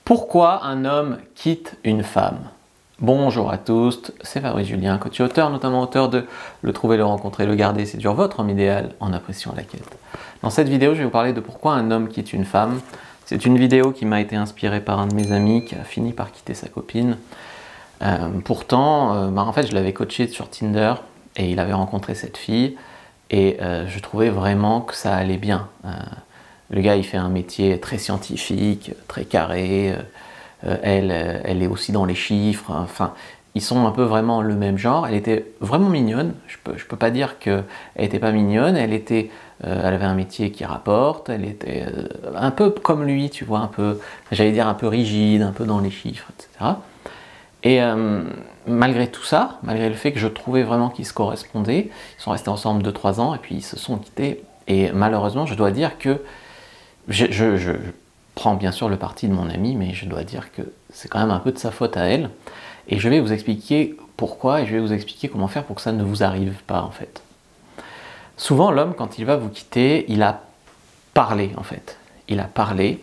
Pourquoi un homme quitte une femme? Bonjour à tous, c'est Fabrice Julien, coach et auteur, notamment auteur de Le trouver, le rencontrer, le garder, séduire votre homme idéal en appréciant la quête. Dans cette vidéo, je vais vous parler de pourquoi un homme quitte une femme. C'est une vidéo qui m'a été inspirée par un de mes amis qui a fini par quitter sa copine. En fait, je l'avais coaché sur Tinder et il avait rencontré cette fille et je trouvais vraiment que ça allait bien. Le gars, il fait un métier très scientifique, très carré. Elle est aussi dans les chiffres. Enfin, ils sont un peu vraiment le même genre. Elle était vraiment mignonne. Je peux pas dire qu'elle était pas mignonne. Elle avait un métier qui rapporte. Elle était un peu comme lui, tu vois, un peu, j'allais dire un peu rigide, un peu dans les chiffres, etc. Et malgré tout ça, malgré le fait que je trouvais vraiment qu'ils se correspondaient, ils sont restés ensemble 2-3 ans et puis ils se sont quittés. Et malheureusement, je dois dire que je prends bien sûr le parti de mon ami, mais je dois dire que c'est quand même un peu de sa faute à elle. Et je vais vous expliquer pourquoi et je vais vous expliquer comment faire pour que ça ne vous arrive pas en fait. Souvent, l'homme, quand il va vous quitter, il a parlé en fait. Il a parlé,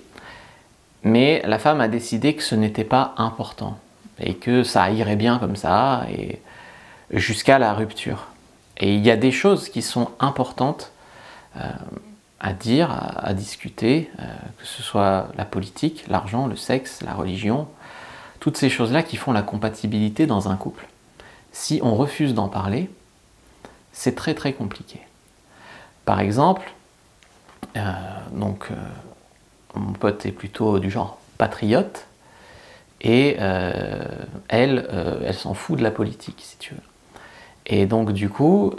mais la femme a décidé que ce n'était pas important et que ça irait bien comme ça et jusqu'à la rupture. Et il y a des choses qui sont importantes à dire, à discuter, que ce soit la politique, l'argent, le sexe, la religion, toutes ces choses-là qui font la compatibilité dans un couple. Si on refuse d'en parler, c'est très très compliqué. Par exemple, mon pote est plutôt du genre patriote, et elle s'en fout de la politique, si tu veux. Et donc du coup,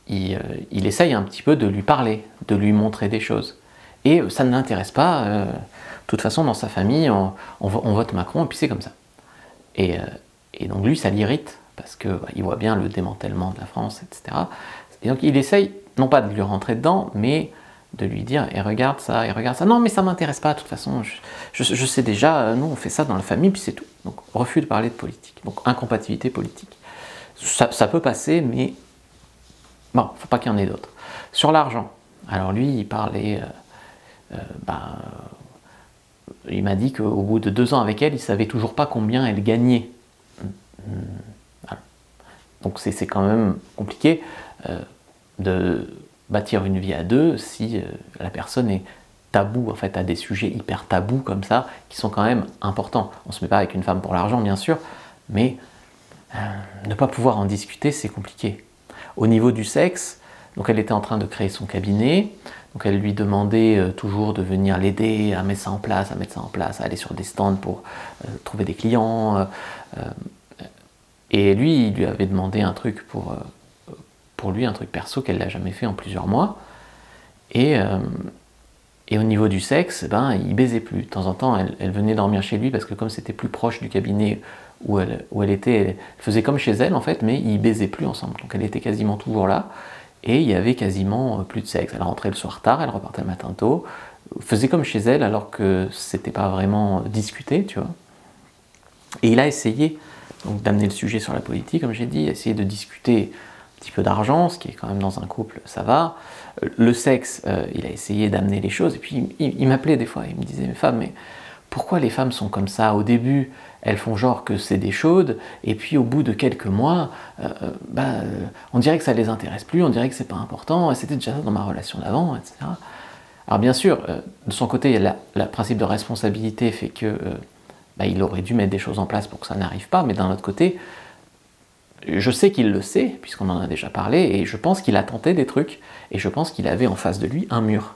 il essaye un petit peu de lui parler, de lui montrer des choses. Et ça ne l'intéresse pas. De toute façon, dans sa famille, on vote Macron, et puis c'est comme ça. Et donc lui, ça l'irrite, parce qu'il voit bien le démantèlement de la France, etc. Et donc il essaye, non pas de lui rentrer dedans, mais de lui dire « et regarde ça, et regarde ça ». Non, mais ça ne m'intéresse pas, de toute façon, je sais déjà, nous on fait ça dans la famille, puis c'est tout. Donc refus de parler de politique, donc incompatibilité politique. Ça peut passer, mais bon, faut pas qu'il y en ait d'autres. Sur l'argent, alors lui, il parlait, il m'a dit qu'au bout de 2 ans avec elle, il savait toujours pas combien elle gagnait. Voilà. Donc c'est quand même compliqué de bâtir une vie à deux si la personne est tabou, en fait, à des sujets hyper tabous comme ça, qui sont quand même importants. On se met pas avec une femme pour l'argent, bien sûr, mais ne pas pouvoir en discuter, c'est compliqué. Au niveau du sexe, donc elle était en train de créer son cabinet, donc elle lui demandait toujours de venir l'aider à mettre ça en place, à aller sur des stands pour trouver des clients. Et lui, il lui avait demandé un truc pour lui, un truc perso qu'elle n'a jamais fait en plusieurs mois. Et au niveau du sexe, il baisait plus. De temps en temps, elle venait dormir chez lui parce que comme c'était plus proche du cabinet où elle était, elle faisait comme chez elle en fait, mais ils baisaient plus ensemble. Donc elle était quasiment toujours là et il y avait quasiment plus de sexe. Elle rentrait le soir tard, elle repartait le matin tôt, faisait comme chez elle alors que c'était pas vraiment discuté, tu vois. Et il a essayé donc d'amener le sujet sur la politique, comme j'ai dit, essayer de discuter un petit peu d'argent, ce qui est quand même dans un couple, ça va. Le sexe, il a essayé d'amener les choses, et puis il m'appelait des fois, il me disait, mais pourquoi les femmes sont comme ça? Au début, elles font genre que c'est des chaudes, et puis au bout de quelques mois, on dirait que ça les intéresse plus, on dirait que c'est pas important, c'était déjà ça dans ma relation d'avant, etc. Alors bien sûr, de son côté, le principe de responsabilité fait que il aurait dû mettre des choses en place pour que ça n'arrive pas, mais d'un autre côté, je sais qu'il le sait, puisqu'on en a déjà parlé, et je pense qu'il a tenté des trucs, et je pense qu'il avait en face de lui un mur.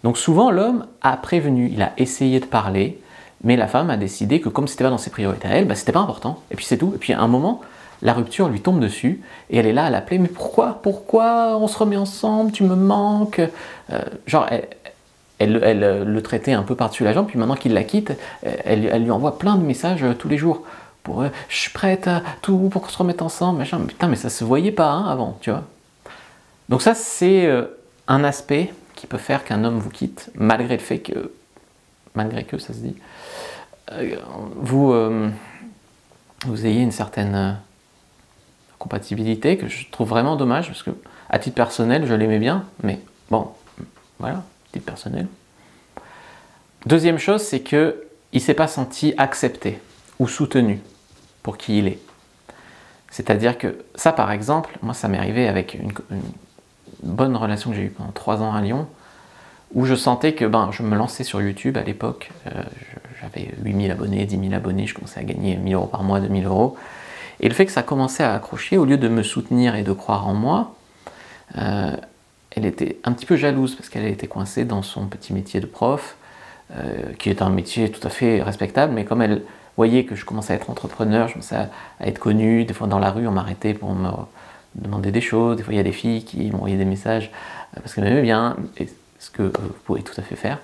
Donc souvent, l'homme a prévenu, il a essayé de parler, mais la femme a décidé que comme c'était pas dans ses priorités à elle, c'était pas important, et puis c'est tout. Et puis à un moment, la rupture lui tombe dessus, et elle est là à l'appeler, mais pourquoi on se remet ensemble, tu me manques elle le traitait un peu par-dessus la jambe, puis maintenant qu'il la quitte, elle lui envoie plein de messages tous les jours. Je suis prête à tout pour qu'on se remette ensemble, machin. Putain, mais ça se voyait pas avant, tu vois. Donc ça, c'est un aspect qui peut faire qu'un homme vous quitte, malgré le fait que, ça se dit, vous ayez une certaine compatibilité, que je trouve vraiment dommage, parce que, à titre personnel, je l'aimais bien, mais bon, voilà, titre personnel. Deuxième chose, c'est que il ne s'est pas senti accepté ou soutenu pour qui il est. C'est-à-dire que ça, par exemple, moi ça m'est arrivé avec une bonne relation que j'ai eue pendant 3 ans à Lyon, où je sentais que je me lançais sur YouTube à l'époque, j'avais 8000 abonnés, 10 000 abonnés, je commençais à gagner 1000 euros par mois, 2000 euros, et le fait que ça commençait à accrocher, au lieu de me soutenir et de croire en moi, elle était un petit peu jalouse, parce qu'elle était coincée dans son petit métier de prof, qui est un métier tout à fait respectable, mais comme elle voyait que je commençais à être entrepreneur, je commençais à être connu, des fois dans la rue on m'arrêtait pour me demander des choses, des fois il y a des filles qui m'envoyaient des messages parce qu'elles m'aimaient bien, et ce que vous pouvez tout à fait faire,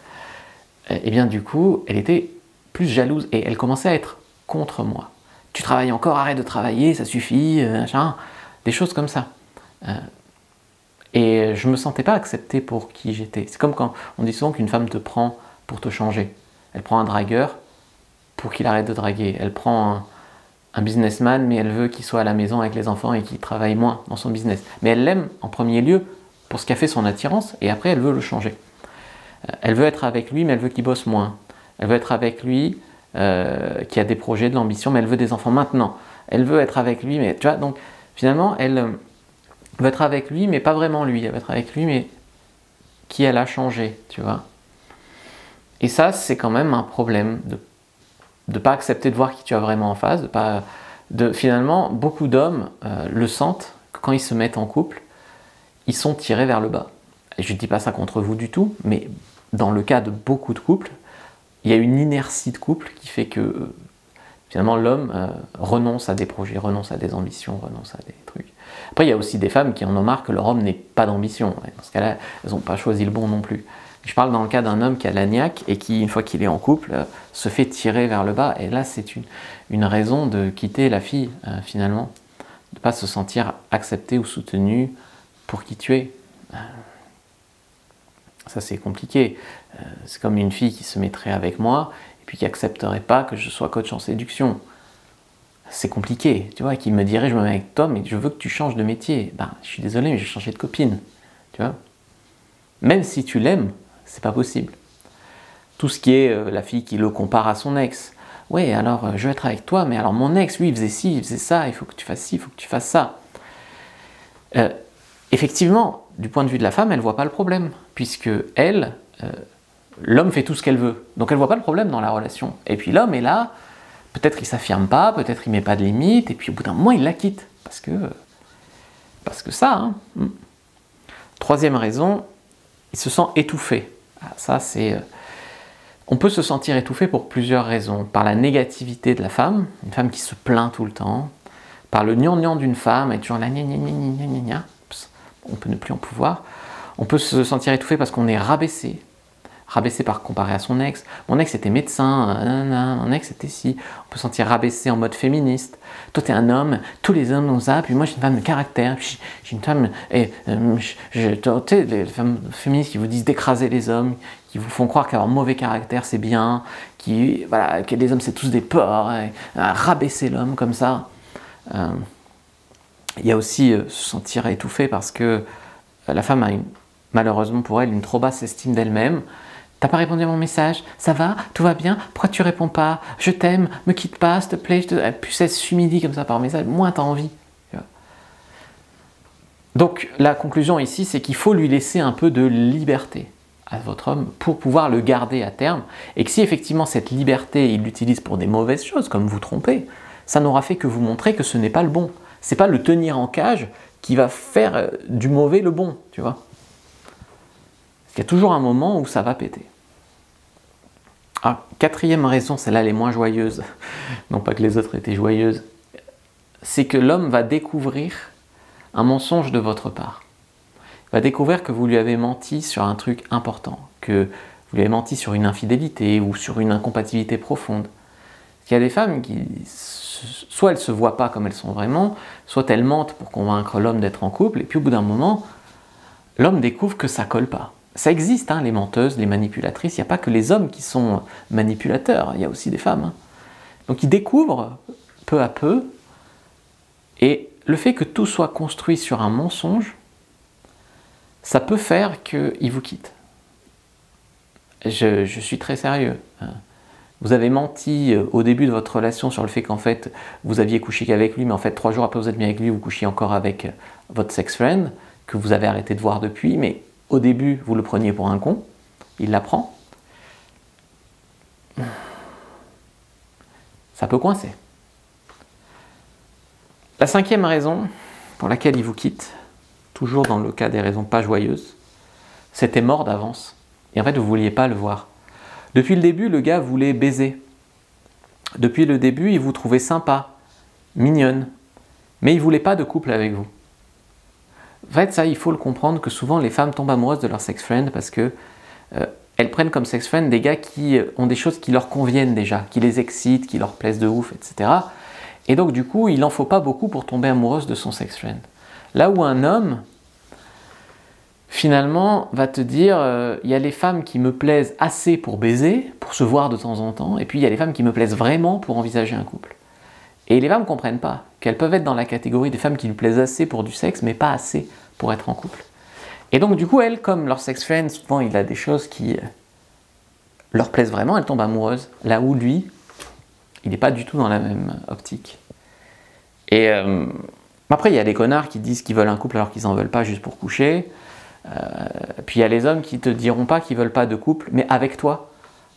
et bien du coup elle était plus jalouse et elle commençait à être contre moi. Tu travailles encore, arrête de travailler, ça suffit, machin, des choses comme ça. Et je me sentais pas accepté pour qui j'étais. C'est comme quand on dit souvent qu'une femme te prend pour te changer. Elle prend un dragueur pour qu'il arrête de draguer. Elle prend un businessman, mais elle veut qu'il soit à la maison avec les enfants et qu'il travaille moins dans son business. Mais elle l'aime en premier lieu pour ce qu'a fait son attirance, et après elle veut le changer. Elle veut être avec lui, mais elle veut qu'il bosse moins. Elle veut être avec lui, qui a des projets, de l'ambition, mais elle veut des enfants maintenant. Elle veut être avec lui, mais tu vois, donc finalement, elle veut être avec lui, mais pas vraiment lui. Elle veut être avec lui, mais qui elle a changé, tu vois. Et ça, c'est quand même un problème de ne pas accepter de voir qui tu as vraiment en face, finalement, beaucoup d'hommes le sentent, que quand ils se mettent en couple, ils sont tirés vers le bas. Et je ne dis pas ça contre vous du tout, mais dans le cas de beaucoup de couples, il y a une inertie de couple qui fait que finalement l'homme renonce à des projets, renonce à des ambitions, renonce à des trucs. Après, il y a aussi des femmes qui en ont marre que leur homme n'ait pas d'ambition. Dans ce cas-là, elles n'ont pas choisi le bon non plus. Je parle dans le cas d'un homme qui a la niaque et qui, une fois qu'il est en couple, se fait tirer vers le bas. Et là, c'est une raison de quitter la fille, finalement. De ne pas se sentir accepté ou soutenu pour qui tu es. Ça, c'est compliqué. C'est comme une fille qui se mettrait avec moi et puis qui n'accepterait pas que je sois coach en séduction. C'est compliqué, tu vois, qui me dirait, je me mets avec toi, mais je veux que tu changes de métier. Je suis désolé, mais j'ai changé de copine, tu vois. Même si tu l'aimes, c'est pas possible. Tout ce qui est la fille qui le compare à son ex. Ouais, alors je veux être avec toi, mais alors mon ex, lui, il faisait ci, il faisait ça, il faut que tu fasses ci, il faut que tu fasses ça. Effectivement, du point de vue de la femme, elle ne voit pas le problème, puisque elle, l'homme fait tout ce qu'elle veut. Donc elle ne voit pas le problème dans la relation. Et puis l'homme est là, peut-être il ne s'affirme pas, peut-être il ne met pas de limite, et puis au bout d'un moment, il la quitte. Parce que ça, hein. Troisième raison, il se sent étouffé. Ça, c'est... On peut se sentir étouffé pour plusieurs raisons. Par la négativité de la femme, une femme qui se plaint tout le temps, par le gnangnan d'une femme, et toujours la gna gna gna gna gna gna, on peut ne plus en pouvoir. On peut se sentir étouffé parce qu'on est rabaissé par comparé à son ex. Mon ex était médecin, mon ex était ci. On peut se sentir rabaissé en mode féministe. Toi t'es un homme, tous les hommes ont ça, puis moi j'ai une femme de caractère, puis j'ai une femme... tu sais, les femmes féministes qui vous disent d'écraser les hommes, qui vous font croire qu'avoir mauvais caractère c'est bien, que les hommes c'est tous des porcs, rabaisser l'homme comme ça. Il y a aussi se sentir étouffé parce que la femme a malheureusement pour elle une trop basse estime d'elle-même. T'as pas répondu à mon message, ça va, tout va bien, pourquoi tu réponds pas, je t'aime, me quitte pas, s'il te plaît, plus elle s'humilie comme ça par message, moins t'as envie. Donc la conclusion ici, c'est qu'il faut lui laisser un peu de liberté à votre homme pour pouvoir le garder à terme, et que si effectivement cette liberté il l'utilise pour des mauvaises choses, comme vous tromper, ça n'aura fait que vous montrer que ce n'est pas le bon. C'est pas le tenir en cage qui va faire du mauvais le bon, tu vois. Il y a toujours un moment où ça va péter. Quatrième raison, celle-là elle est moins joyeuse, non pas que les autres étaient joyeuses, c'est que l'homme va découvrir un mensonge de votre part. Il va découvrir que vous lui avez menti sur un truc important, que vous lui avez menti sur une infidélité ou sur une incompatibilité profonde. Il y a des femmes qui, soit elles ne se voient pas comme elles sont vraiment, soit elles mentent pour convaincre l'homme d'être en couple, et puis au bout d'un moment, l'homme découvre que ça ne colle pas. Ça existe, hein, les menteuses, les manipulatrices, il n'y a pas que les hommes qui sont manipulateurs, il y a aussi des femmes. Hein. Donc ils découvrent peu à peu, et le fait que tout soit construit sur un mensonge, ça peut faire qu'il vous quitte. Je suis très sérieux. vous avez menti au début de votre relation sur le fait qu'en fait vous aviez couché qu'avec lui, mais en fait 3 jours après vous êtes mis avec lui, vous couchiez encore avec votre sex-friend, que vous avez arrêté de voir depuis, mais au début vous le preniez pour un con, il l'apprend. Ça peut coincer. La 5e raison pour laquelle il vous quitte, toujours dans le cas des raisons pas joyeuses, c'était mort d'avance. Et en fait, vous ne vouliez pas le voir. Depuis le début, le gars voulait baiser. Depuis le début, il vous trouvait sympa, mignonne. Mais il ne voulait pas de couple avec vous. En fait, ça, il faut le comprendre que souvent, les femmes tombent amoureuses de leur sex-friend parce que elles prennent comme sex-friend des gars qui ont des choses qui leur conviennent déjà, qui les excitent, qui leur plaisent de ouf, etc. Et donc, du coup, il n'en faut pas beaucoup pour tomber amoureuse de son sex-friend. Là où un homme, finalement, va te dire il y a les femmes qui me plaisent assez pour baiser, pour se voir de temps en temps, et puis il y a les femmes qui me plaisent vraiment pour envisager un couple. Et les femmes ne comprennent pas qu'elles peuvent être dans la catégorie des femmes qui lui plaisent assez pour du sexe, mais pas assez pour être en couple. Et donc, du coup, elles, comme leur sex-friend, souvent il a des choses qui leur plaisent vraiment, elles tombent amoureuses. Là où lui, il n'est pas du tout dans la même optique. Et après, il y a des connards qui disent qu'ils veulent un couple alors qu'ils n'en veulent pas juste pour coucher. Puis il y a les hommes qui te diront pas qu'ils veulent pas de couple, mais avec toi,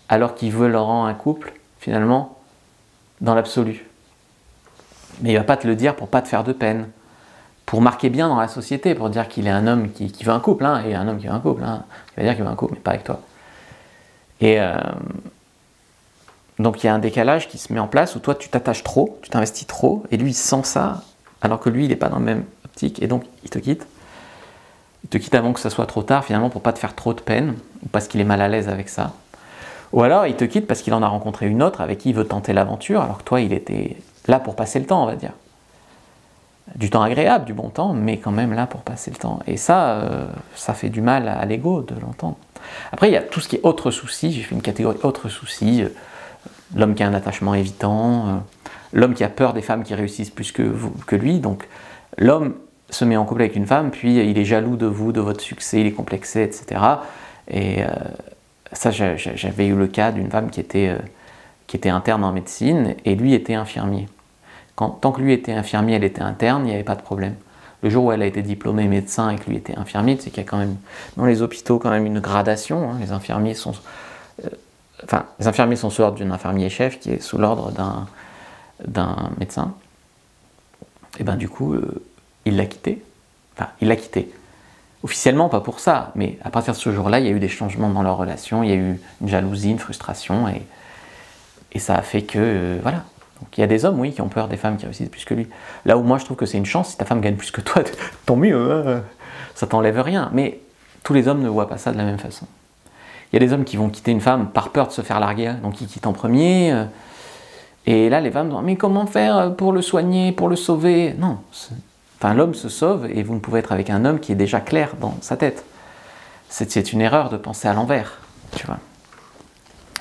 alors qu'ils veulent un couple, finalement, dans l'absolu. Mais il va pas te le dire pour pas te faire de peine, pour marquer bien dans la société, pour dire qu'il est un homme qui veut un couple, hein, et un homme qui veut un couple, hein, il va dire qu'il veut un couple, mais pas avec toi. Et donc il y a un décalage qui se met en place où toi tu t'attaches trop, tu t'investis trop, et lui il sent ça, alors que lui il n'est pas dans la même optique, et donc il te quitte. Il te quitte avant que ça soit trop tard, finalement, pour pas te faire trop de peine, ou parce qu'il est mal à l'aise avec ça. Ou alors, il te quitte parce qu'il en a rencontré une autre avec qui il veut tenter l'aventure, alors que toi, il était là pour passer le temps, on va dire. Du temps agréable, du bon temps, mais quand même là pour passer le temps. Et ça, ça fait du mal à l'ego de l'entendre. Après, il y a tout ce qui est autres soucis. J'ai fait une catégorie autres soucis. L'homme qui a un attachement évitant, l'homme qui a peur des femmes qui réussissent plus que lui. Donc, l'homme se met en couple avec une femme, puis il est jaloux de vous, de votre succès, il est complexé, etc. Et ça, j'avais eu le cas d'une femme qui était interne en médecine, et lui était infirmier. Tant que lui était infirmier, elle était interne, il n'y avait pas de problème. Le jour où elle a été diplômée médecin et que lui était infirmier, c'est qu'il y a quand même, dans les hôpitaux, quand même une gradation. Hein. Les infirmiers sont sous l'ordre d'un infirmier-chef qui est sous l'ordre d'un médecin. Et bien du coup, il l'a quitté. Enfin, il l'a quitté. Officiellement, pas pour ça, mais à partir de ce jour-là, il y a eu des changements dans leur relation, il y a eu une jalousie, une frustration, et ça a fait que, voilà. Donc il y a des hommes, oui, qui ont peur des femmes qui réussissent plus que lui. Là où moi, je trouve que c'est une chance, si ta femme gagne plus que toi, tant mieux, hein, ça t'enlève rien. Mais tous les hommes ne voient pas ça de la même façon. Il y a des hommes qui vont quitter une femme par peur de se faire larguer, donc ils quittent en premier. Et là, les femmes disent « Mais comment faire pour le soigner, pour le sauver ?» Non, enfin, l'homme se sauve et vous ne pouvez être avec un homme qui est déjà clair dans sa tête. C'est une erreur de penser à l'envers, tu vois.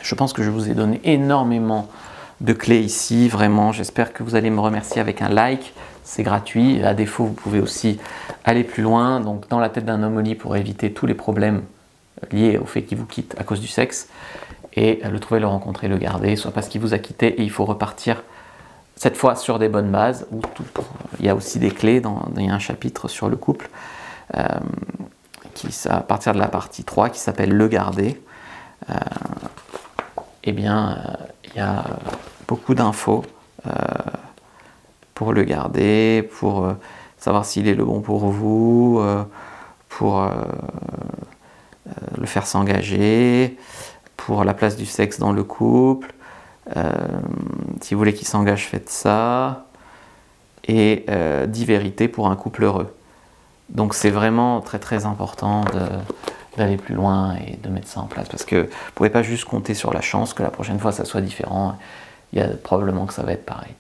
Je pense que je vous ai donné énormément de clés ici, vraiment. J'espère que vous allez me remercier avec un like, c'est gratuit. À défaut, vous pouvez aussi aller plus loin. Donc, dans la tête d'un homme au lit pour éviter tous les problèmes liés au fait qu'il vous quitte à cause du sexe. Et le trouver, le rencontrer, le garder, soit parce qu'il vous a quitté et il faut repartir cette fois sur des bonnes bases. Il y a aussi des clés, il y a un chapitre sur le couple, à partir de la partie 3 qui s'appelle Le garder. Eh bien, il y a beaucoup d'infos pour le garder, pour savoir s'il est le bon pour vous, pour le faire s'engager, pour la place du sexe dans le couple. Si vous voulez qu'il s'engage, faites ça. Et 10 vérités pour un couple heureux. Donc c'est vraiment très très important d'aller plus loin et de mettre ça en place, parce que vous ne pouvez pas juste compter sur la chance que la prochaine fois ça soit différent. Il y a probablement que ça va être pareil.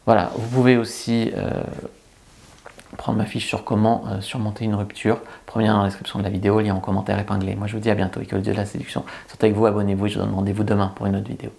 Voilà, vous pouvez aussi prendre ma fiche sur comment surmonter une rupture. Premier lien dans la description de la vidéo, lien en commentaire épinglé. Moi je vous dis à bientôt et que le Dieu de la séduction soit avec vous, abonnez-vous et je vous donne rendez-vous demain pour une autre vidéo.